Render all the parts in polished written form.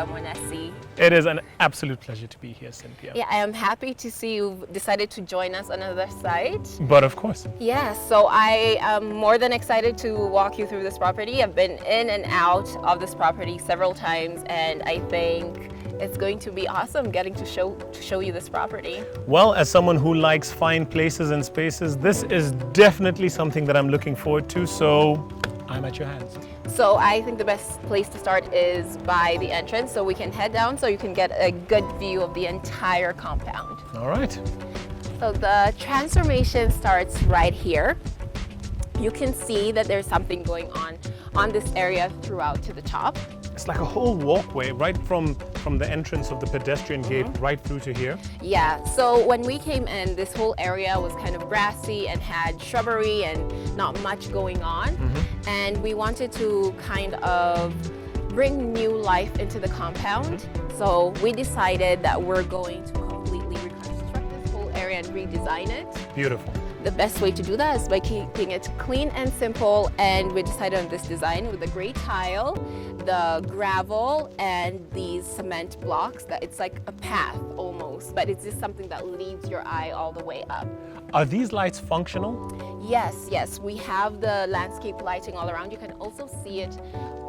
Monesi. It is an absolute pleasure to be here, Cynthia. Yeah, I am happy to see you've decided to join us on another site. But of course. Yeah, so I am more than excited to walk you through this property. I've been in and out of this property several times, and I think it's going to be awesome getting to show you this property. Well, as someone who likes fine places and spaces, this is definitely something that I'm looking forward to, so I'm at your hands. So I think the best place to start is by the entrance, so we can head down so you can get a good view of the entire compound. All right. So the transformation starts right here. You can see that there's something going on this area throughout to the top. It's like a whole walkway right from the entrance of the pedestrian gate right through to here. Yeah, so when we came in, this whole area was kind of grassy and had shrubbery and not much going on. And we wanted to kind of bring new life into the compound. So we decided that we're going to completely reconstruct this whole area and redesign it. Beautiful. The best way to do that is by keeping it clean and simple, and we decided on this design with the gray tile, the gravel, and these cement blocks. That it's like a path almost, but it's just something that leads your eye all the way up. Are these lights functional? Yes, we have the landscape lighting all around. You can also see it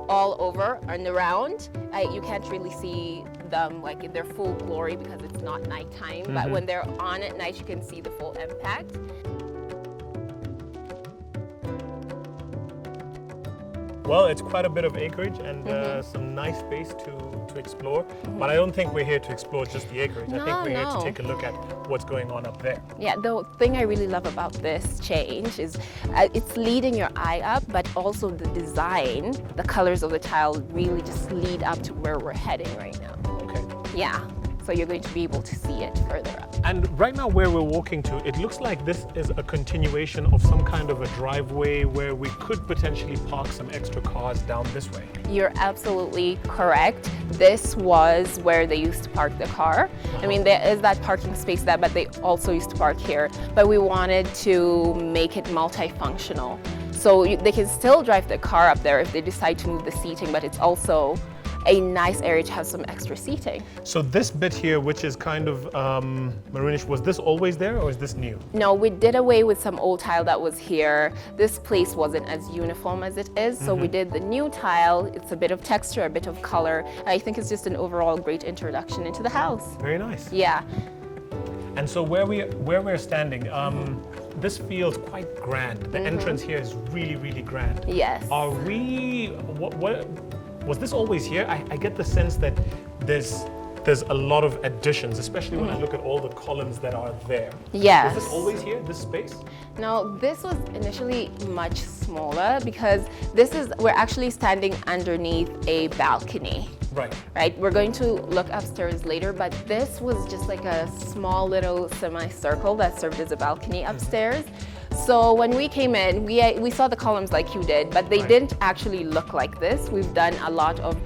all over and around. You can't really see them like in their full glory because it's not nighttime, but when they're on at night, you can see the full impact. Well, it's quite a bit of acreage and some nice space to explore, but I don't think we're here to explore just the acreage. I think we're here to take a look at what's going on up there. Yeah, the thing I really love about this change is it's leading your eye up, but also the design, the colors of the tile really just lead up to where we're heading right now. Okay. Yeah, so you're going to be able to see it further up. And right now where we're walking to, it looks like this is a continuation of some kind of a driveway where we could potentially park some extra cars down this way. You're absolutely correct. This was where they used to park the car. I mean, there is that parking space there, but they also used to park here. But we wanted to make it multifunctional. So they can still drive the car up there if they decide to move the seating, but it's also a nice area to have some extra seating. So this bit here, which is kind of maroonish, was this always there or is this new? No, we did away with some old tile that was here. This place wasn't as uniform as it is, so we did the new tile. It's a bit of texture, a bit of color. I think it's just an overall great introduction into the house. Very nice. Yeah. And so where we're standing, this feels quite grand. The entrance here is really, really grand. Yes. Are we, what was this always here? I get the sense that there's a lot of additions, especially when I look at all the columns that are there. Yes. Was this always here, this space? No, this was initially much smaller because we're actually standing underneath a balcony. Right, we're going to look upstairs later, but this was just like a small little semicircle that served as a balcony upstairs. So when we came in, we saw the columns like you did, but they didn't actually look like this. We've done a lot of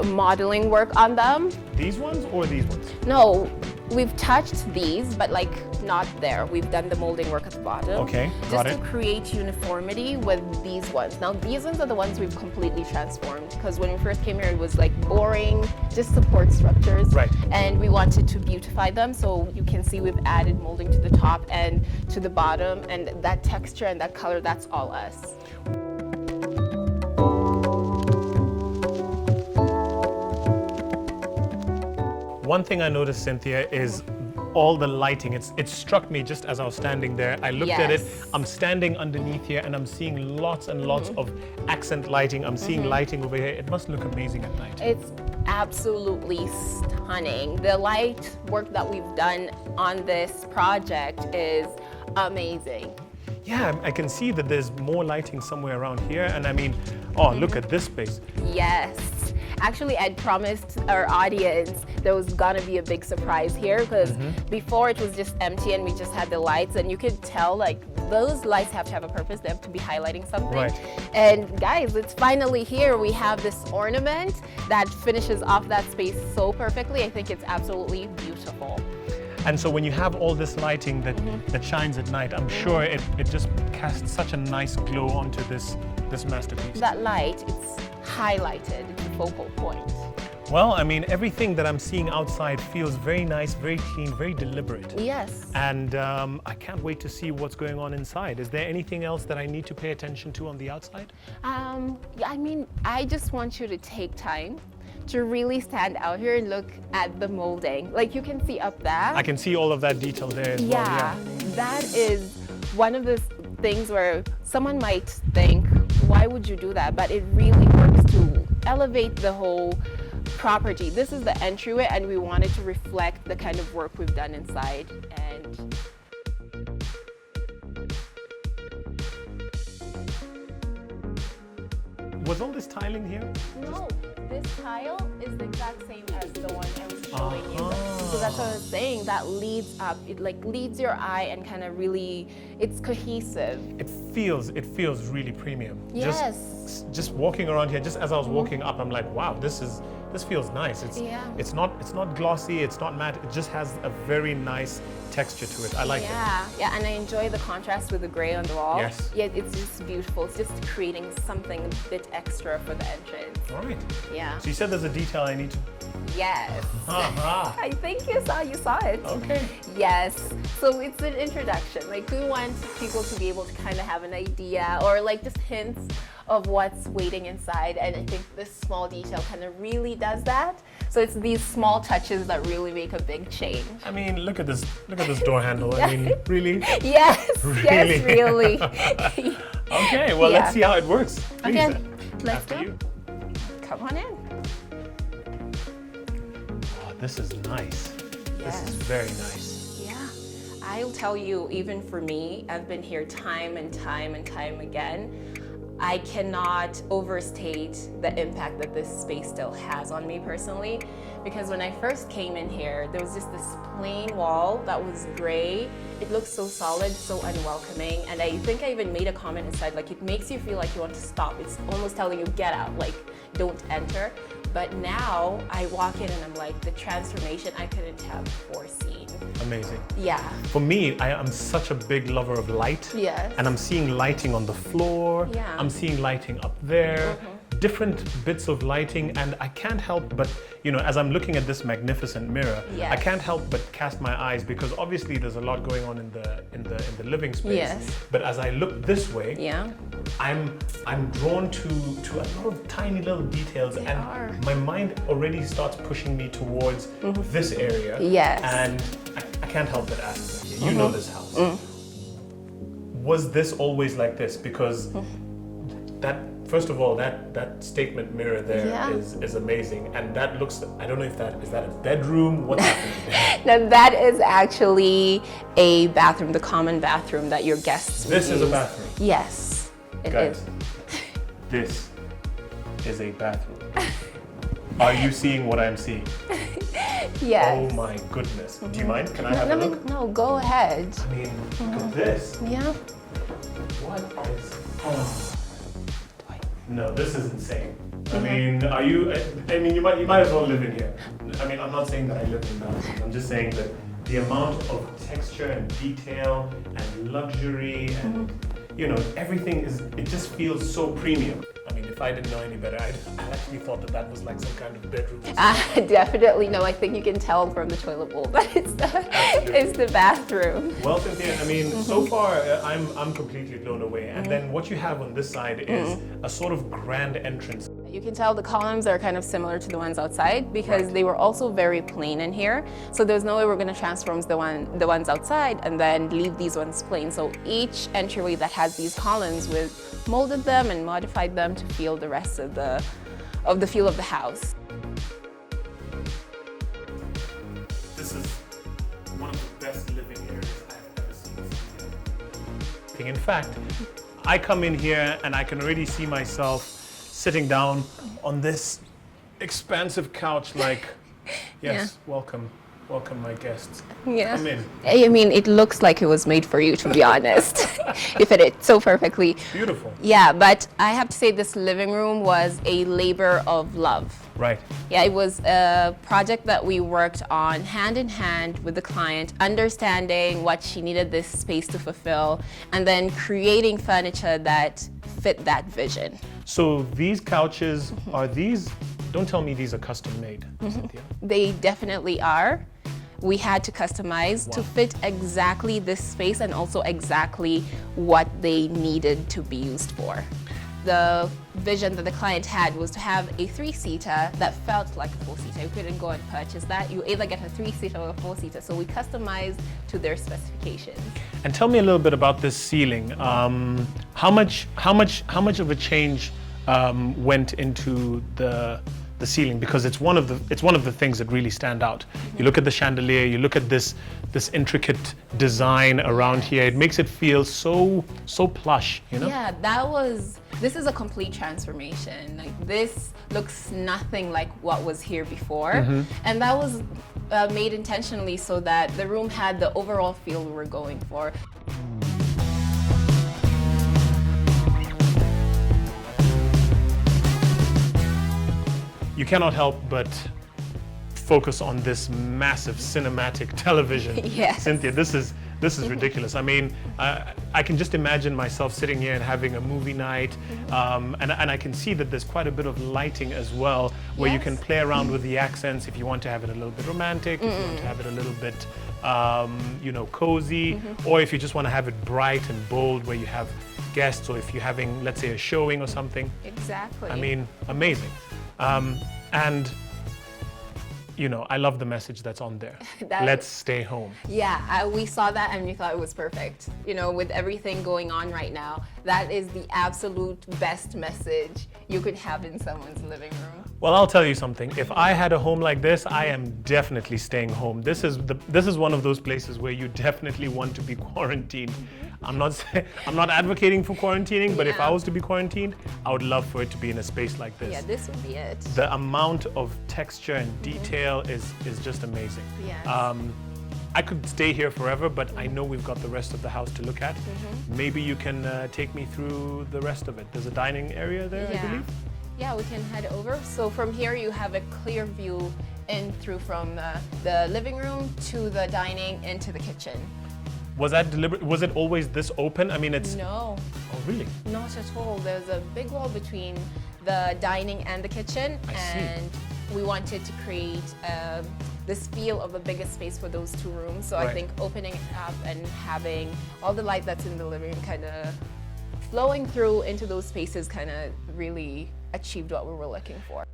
modeling work on them. These ones or these ones? No, we've touched these, but like not there. We've done the molding work at the bottom. Okay, got it. Just to create uniformity with these ones. Now these ones are the ones we've completely transformed because when we first came here it was like boring, just support structures. Right. And we wanted to beautify them, so you can see we've added molding to the top and to the bottom, and that texture and that color, that's all us. One thing I noticed, Cynthia, is all the lighting. It struck me just as I was standing there. I looked at it. I'm standing underneath here and I'm seeing lots and lots of accent lighting. I'm seeing lighting over here. It must look amazing at night. It's absolutely stunning. The light work that we've done on this project is amazing. Yeah, I can see that there's more lighting somewhere around here. And I mean, look at this space. Yes. Actually, I'd promised our audience there was gonna be a big surprise here because before it was just empty and we just had the lights, and you could tell like those lights have to have a purpose. They have to be highlighting something. Right. And guys, it's finally here. We have this ornament that finishes off that space so perfectly. I think it's absolutely beautiful. And so when you have all this lighting that shines at night, I'm sure it just casts such a nice glow onto this masterpiece. That light, it's highlighted, it's the focal point. Well, I mean, everything that I'm seeing outside feels very nice, very clean, very deliberate. Yes. And I can't wait to see what's going on inside. Is there anything else that I need to pay attention to on the outside? Yeah, I mean, I just want you to take time to really stand out here and look at the molding. Like you can see up there. I can see all of that detail there as well. Yeah, that is one of the things where someone might think, why would you do that? But it really works to elevate the whole property. This is the entryway, and we wanted to reflect the kind of work we've done inside. And was all this tiling here? no, this tile is the exact same as the one I was showing you. So that's what I was saying, that leads up, it like leads your eye and kind of really, it's cohesive. It feels really premium. Yes. Just walking around here, just as I was walking up, I'm like, wow, this feels nice. It's not glossy, it's not matte, it just has a very nice texture to it. I like it. Yeah, and I enjoy the contrast with the gray on the wall. Yes. Yeah, it's just beautiful. It's just creating something a bit extra for the entrance. All right. Yeah. So you said there's a detail I need to... Yes. Uh-huh. I think you saw it. Okay. Yes. So it's an introduction. Like we want people to be able to kind of have an idea or like just hints of what's waiting inside, and I think this small detail kind of really does that. So it's these small touches that really make a big change. I mean, look at this door handle. I mean, really? Yes, really? yes, really. Okay, well, let's see how it works. Please. Okay, let's After go. you. Come on in. Oh, this is nice. Yes. This is very nice. Yeah, I'll tell you, even for me, I've been here time and time again. I cannot overstate the impact that this space still has on me personally, because when I first came in here, there was just this plain wall that was gray. It looked so solid, so unwelcoming, and I think I even made a comment inside, like it makes you feel like you want to stop. It's almost telling you, get out, like don't enter. But now I walk in and I'm like, the transformation I couldn't have foreseen. Amazing. Yeah. For me, I am such a big lover of light. Yes. And I'm seeing lighting on the floor. Yeah. I'm seeing lighting up there. Different bits of lighting, and I can't help but, as I'm looking at this magnificent mirror, Yes. I can't help but cast my eyes, because obviously there's a lot going on in the living space. Yes. But as I look this way, Yeah. I'm drawn to a lot of tiny little details, They and are. my mind already starts pushing me towards this area. Yes. And I can't help but ask you, you know this house. Was this always like this? Because that, first of all, that statement mirror there is amazing, and that looks, I don't know if is that a bedroom? What's happening there? Now that is actually a bathroom, the common bathroom that your guests would This is a use. bathroom. Yes, it Guys, is. this is a bathroom. Are you seeing what I'm seeing? Yes. Oh my goodness. Do you mind? Can I have a look? No, go ahead. I mean, look at this. Yeah. What is... Oh. No, this is insane. I mean, I mean, you might as well live in here. I mean, I'm not saying that I live in Belgium. I'm just saying that the amount of texture and detail and luxury and, everything it just feels so premium. I mean, if I didn't know any better, I actually thought that was like some kind of bedroom. Definitely no. I think you can tell from the toilet bowl that it's the bathroom. Well, Cynthia, I mean, so far I'm completely blown away. And then what you have on this side is a sort of grand entrance. You can tell the columns are kind of similar to the ones outside because they were also very plain in here. So there's no way we're going to transform the ones outside and then leave these ones plain. So each entryway that has these columns, we've molded them and modified them to feel the rest of the feel of the house. This is one of the best living areas I've ever seen. In fact, I come in here and I can already see myself sitting down on this expansive couch like, yes, welcome my guests. Yeah. Come in. I mean, it looks like it was made for you, to be honest. You fit it so perfectly. Beautiful. Yeah, but I have to say this living room was a labor of love. Right. Yeah, it was a project that we worked on hand in hand with the client, understanding what she needed this space to fulfill, and then creating furniture that fit that vision. So these couches, are these Don't tell me these are custom made, Cynthia. They definitely are. We had to customize to fit exactly this space and also exactly what they needed to be used for. The vision that the client had was to have a 3-seater that felt like a 4-seater. You couldn't go and purchase that. You either get a 3-seater or a 4-seater. So we customized to their specifications. And tell me a little bit about this ceiling. How much of a change went into the ceiling, because it's one of the things that really stand out. You look at the chandelier, you look at this intricate design around here. It makes it feel so plush, you know? Yeah, this is a complete transformation. Like, this looks nothing like what was here before, and that was made intentionally so that the room had the overall feel we were going for. You cannot help but focus on this massive cinematic television. Yes. Cynthia, this is ridiculous. I mean, I can just imagine myself sitting here and having a movie night, and I can see that there's quite a bit of lighting as well, where you can play around with the accents if you want to have it a little bit romantic, if you want to have it a little bit, cozy, or if you just want to have it bright and bold, where you have guests, or if you're having, let's say, a showing or something. Exactly. I mean, amazing. And I love the message that's on there. Let's stay home. Yeah, we saw that and we thought it was perfect. With everything going on right now, that is the absolute best message you could have in someone's living room. Well, I'll tell you something. If I had a home like this, I am definitely staying home. This is one of those places where you definitely want to be quarantined. I'm not advocating for quarantining, but if I was to be quarantined, I would love for it to be in a space like this. Yeah, this would be it. The amount of texture and detail is just amazing. Yes. I could stay here forever, but I know we've got the rest of the house to look at. Maybe you can take me through the rest of it. There's a dining area there, I believe. Yeah, we can head over. So from here you have a clear view in through from the living room to the dining into the kitchen. Was that deliberate? Was it always this open? I mean, it's... No. Oh, really? Not at all. There's a big wall between the dining and the kitchen, and we wanted to create this feel of a bigger space for those two rooms. So I think opening it up and having all the light that's in the living room kind of flowing through into those spaces kind of really achieved what we were looking for.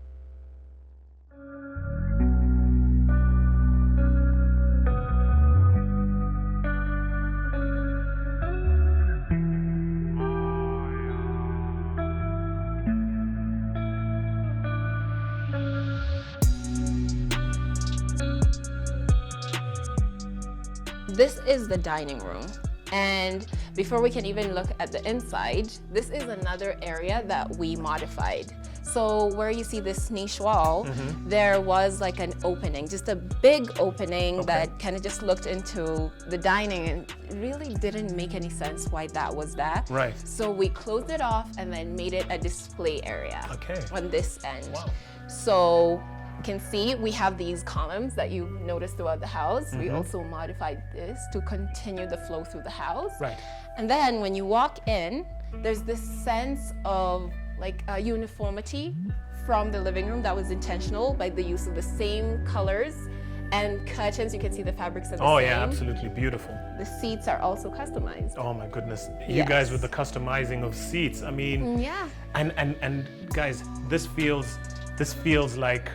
This is the dining room, and before we can even look at the inside, this is another area that we modified. So where you see this niche wall, there was like an opening, just a big opening that kind of just looked into the dining and really didn't make any sense why that was there. Right. So we closed it off and then made it a display area on this end. Wow. So you can see we have these columns that you noticed throughout the house. We also modified this to continue the flow through the house. Right. And then when you walk in, there's this sense of like uniformity from the living room that was intentional by the use of the same colors and curtains. You can see the fabrics are the same. Oh yeah, absolutely beautiful. The seats are also customized. Oh my goodness. You guys with the customizing of seats. I mean, and guys, this feels like,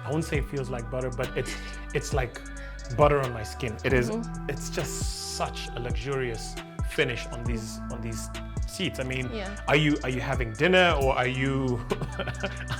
I won't say it feels like butter, but it's like butter on my skin. It is. It's just such a luxurious finish on these seats. I mean, are you having dinner or are you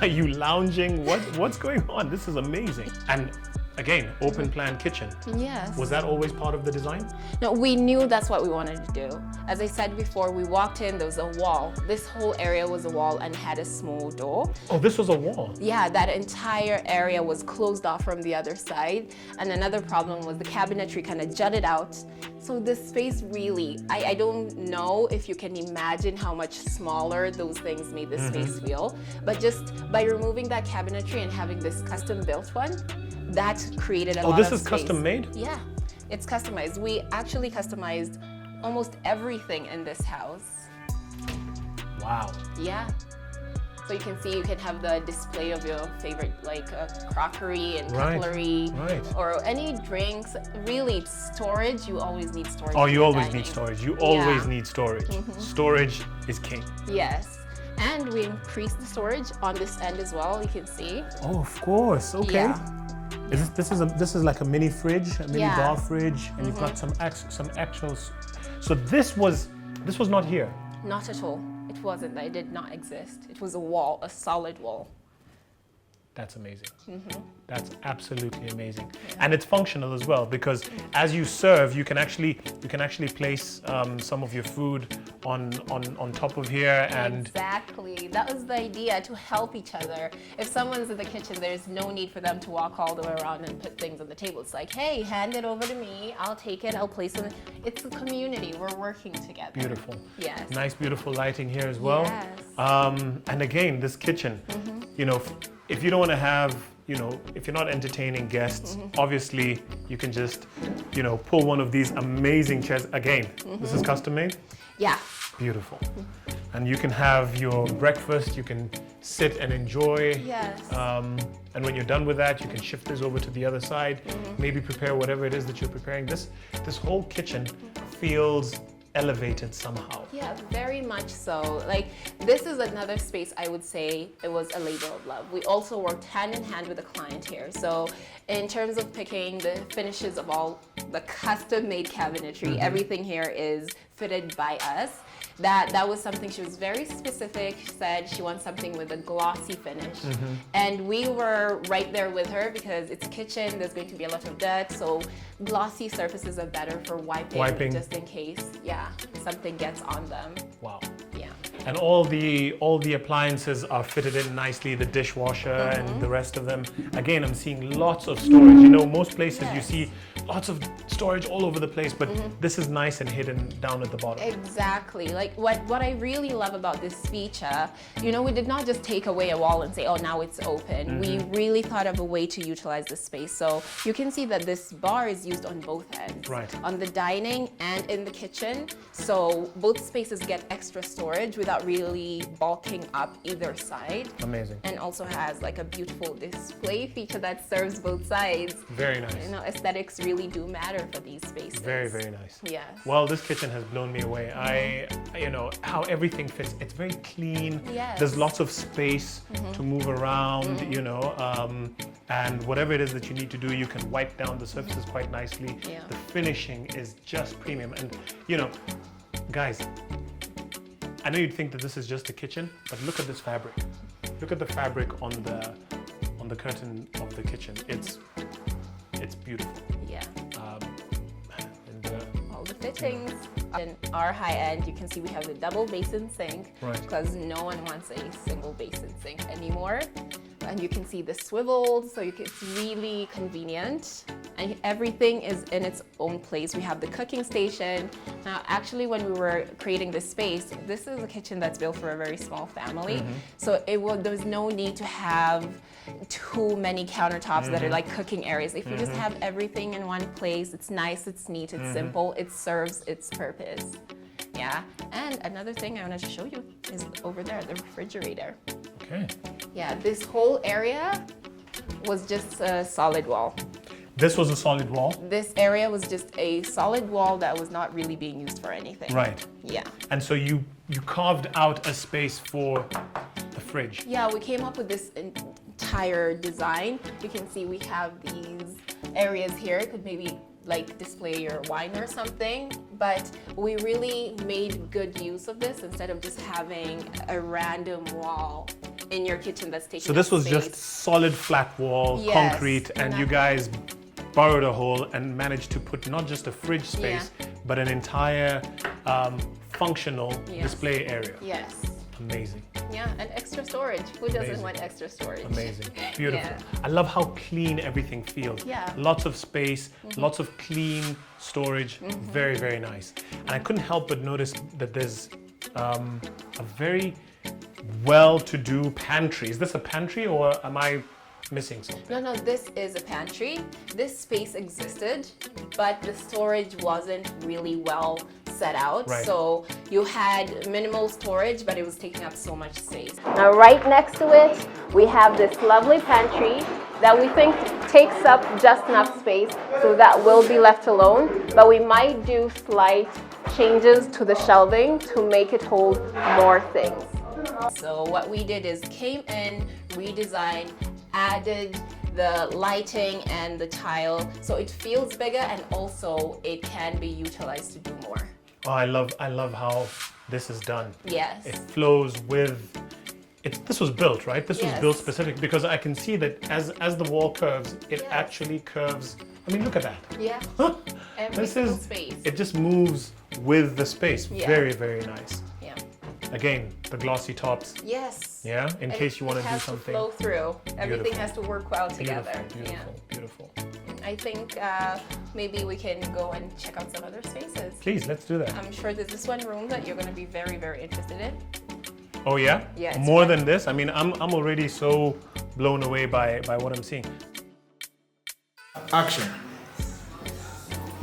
are you lounging? What's going on? This is amazing. And again, open plan kitchen. Yes. Was that always part of the design? No, we knew that's what we wanted to do. As I said before, we walked in, there was a wall. This whole area was a wall and had a small door. Oh, this was a wall? Yeah, that entire area was closed off from the other side. And another problem was the cabinetry kind of jutted out. So this space really, I don't know if you can imagine how much smaller those things made this space feel. But just by removing that cabinetry and having this custom built one, that created a lot of space. Oh, this is custom made? Yeah, it's customized. We actually customized almost everything in this house. Wow. Yeah. So you can see you can have the display of your favorite like crockery and cutlery or any drinks. Really, storage, you always need storage. Oh, you always need storage. You always need storage. Storage is king. Yes. And we increased the storage on this end as well, you can see. Oh, of course. Okay. Yeah. This is like a mini fridge, a mini bar fridge, and you've got some actual. So this was not here. Not at all. It wasn't. It did not exist. It was a wall, a solid wall. That's amazing. That's absolutely amazing, and it's functional as well because as you serve, you can actually place some of your food on top of here. And exactly, that was the idea, to help each other. If someone's in the kitchen, there's no need for them to walk all the way around and put things on the table. It's like, hey, hand it over to me. I'll take it. I'll place it. It's a community. We're working together. Beautiful. Yes. Nice, beautiful lighting here as well. Yes. And again, this kitchen, you know. If you don't want to have, if you're not entertaining guests, obviously you can just, pull one of these amazing chairs. Again, this is custom made? Yeah. Beautiful. And you can have your breakfast, you can sit and enjoy. Yes. And when you're done with that, you can shift this over to the other side, maybe prepare whatever it is that you're preparing. This whole kitchen feels elevated somehow. Yeah, very much so. Like, this is another space I would say it was a labor of love. We also worked hand in hand with the client here. So in terms of picking the finishes of all the custom made cabinetry, everything here is fitted by us. That was something she was very specific. She said she wants something with a glossy finish. And we were right there with her because it's a kitchen, there's going to be a lot of dirt, so glossy surfaces are better for wiping. Just in case, something gets on them. Wow. Yeah. And all the appliances are fitted in nicely, the dishwasher and the rest of them. Again, I'm seeing lots of storage. Most places you see lots of storage all over the place, but this is nice and hidden down at the bottom. Exactly. Like what I really love about this feature, we did not just take away a wall and say, oh, now it's open. We really thought of a way to utilize the space. So you can see that this bar is used on both ends. Right. On the dining and in the kitchen. So both spaces get extra storage without really bulking up either side. Amazing. And also has like a beautiful display feature that serves both sides. Very nice. Aesthetics really do matter for these spaces. Very, very nice. Yes. Well, this kitchen has blown me away. How everything fits. It's very clean. Yes. There's lots of space to move around, and whatever it is that you need to do, you can wipe down the surfaces quite nicely. Yeah. The finishing is just premium. And, guys, I know you'd think that this is just a kitchen, but look at this fabric. Look at the fabric on the curtain of the kitchen. It's beautiful. Yeah. And all the fittings. In our high end, you can see we have the double basin sink because no one wants a single basin sink anymore. And you can see the swivels, so it's really convenient. And everything is in its own place. We have the cooking station. Now, actually, when we were creating this space, this is a kitchen that's built for a very small family. So there's no need to have too many countertops that are like cooking areas. If you just have everything in one place, it's nice, it's neat, it's simple, it serves its purpose. Yeah, and another thing I wanted to show you is over there, the refrigerator. okay. Yeah, this whole area was just a solid wall. This was a solid wall. This area was just a solid wall that was not really being used for anything. Right. Yeah. And so you carved out a space for the fridge. Yeah, we came up with this entire design. You can see we have these areas here. It could maybe like display your wine or something, but we really made good use of this instead of just having a random wall in your kitchen that's taking So this was space. just solid flat wall, Yes, concrete, and you guys borrowed a hole and managed to put not just a fridge space, but an entire functional display area. Yes. Amazing. Yeah, and extra storage. Who doesn't Amazing. want extra storage? Amazing. Beautiful. Yeah. I love how clean everything feels. Yeah. Lots of space, lots of clean storage. Very, very nice. And I couldn't help but notice that there's a very well-to-do pantry. Is this a pantry or am I missing something? No, this is a pantry. This space existed, but the storage wasn't really well set out. Right. So you had minimal storage, but it was taking up so much space. Now right next to it, we have this lovely pantry that we think takes up just enough space, so that will be left alone, but we might do slight changes to the shelving to make it hold more things. So what we did is came in, redesigned, added the lighting and the tile, so it feels bigger and also it can be utilized to do more. Oh, I love how this is done. Yes. It flows with. This was built, right? This was Yes. built specific because I can see that as the wall curves, it Yes. actually curves. I mean, look at that. Yeah. Every This single is space. It just moves with the space. Yeah. Very, very nice. Yeah. Again, the glossy tops. Yes. Yeah, in case you want to do something. It has to flow through. Everything Beautiful. has to work well together. Beautiful, beautiful. I think maybe we can go and check out some other spaces. Please, let's do that. I'm sure there's this one room that you're going to be very, very interested in. Oh yeah? Yeah, it's More fun. than this? I mean, I'm already so blown away by what I'm seeing. Action.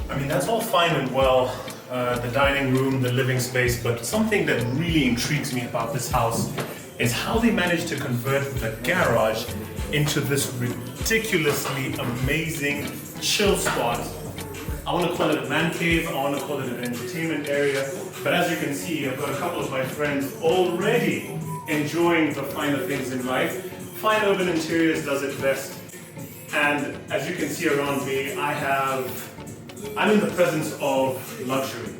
I mean, that's all fine and well, the dining room, the living space, but something that really intrigues me about this house is how they managed to convert the garage into this ridiculously amazing chill spot. I want to call it a man cave, I want to call it an entertainment area, but as you can see, I've got a couple of my friends already enjoying the finer things in life. Fine Urban Interiors does it best, and as you can see around me, I'm in the presence of luxury.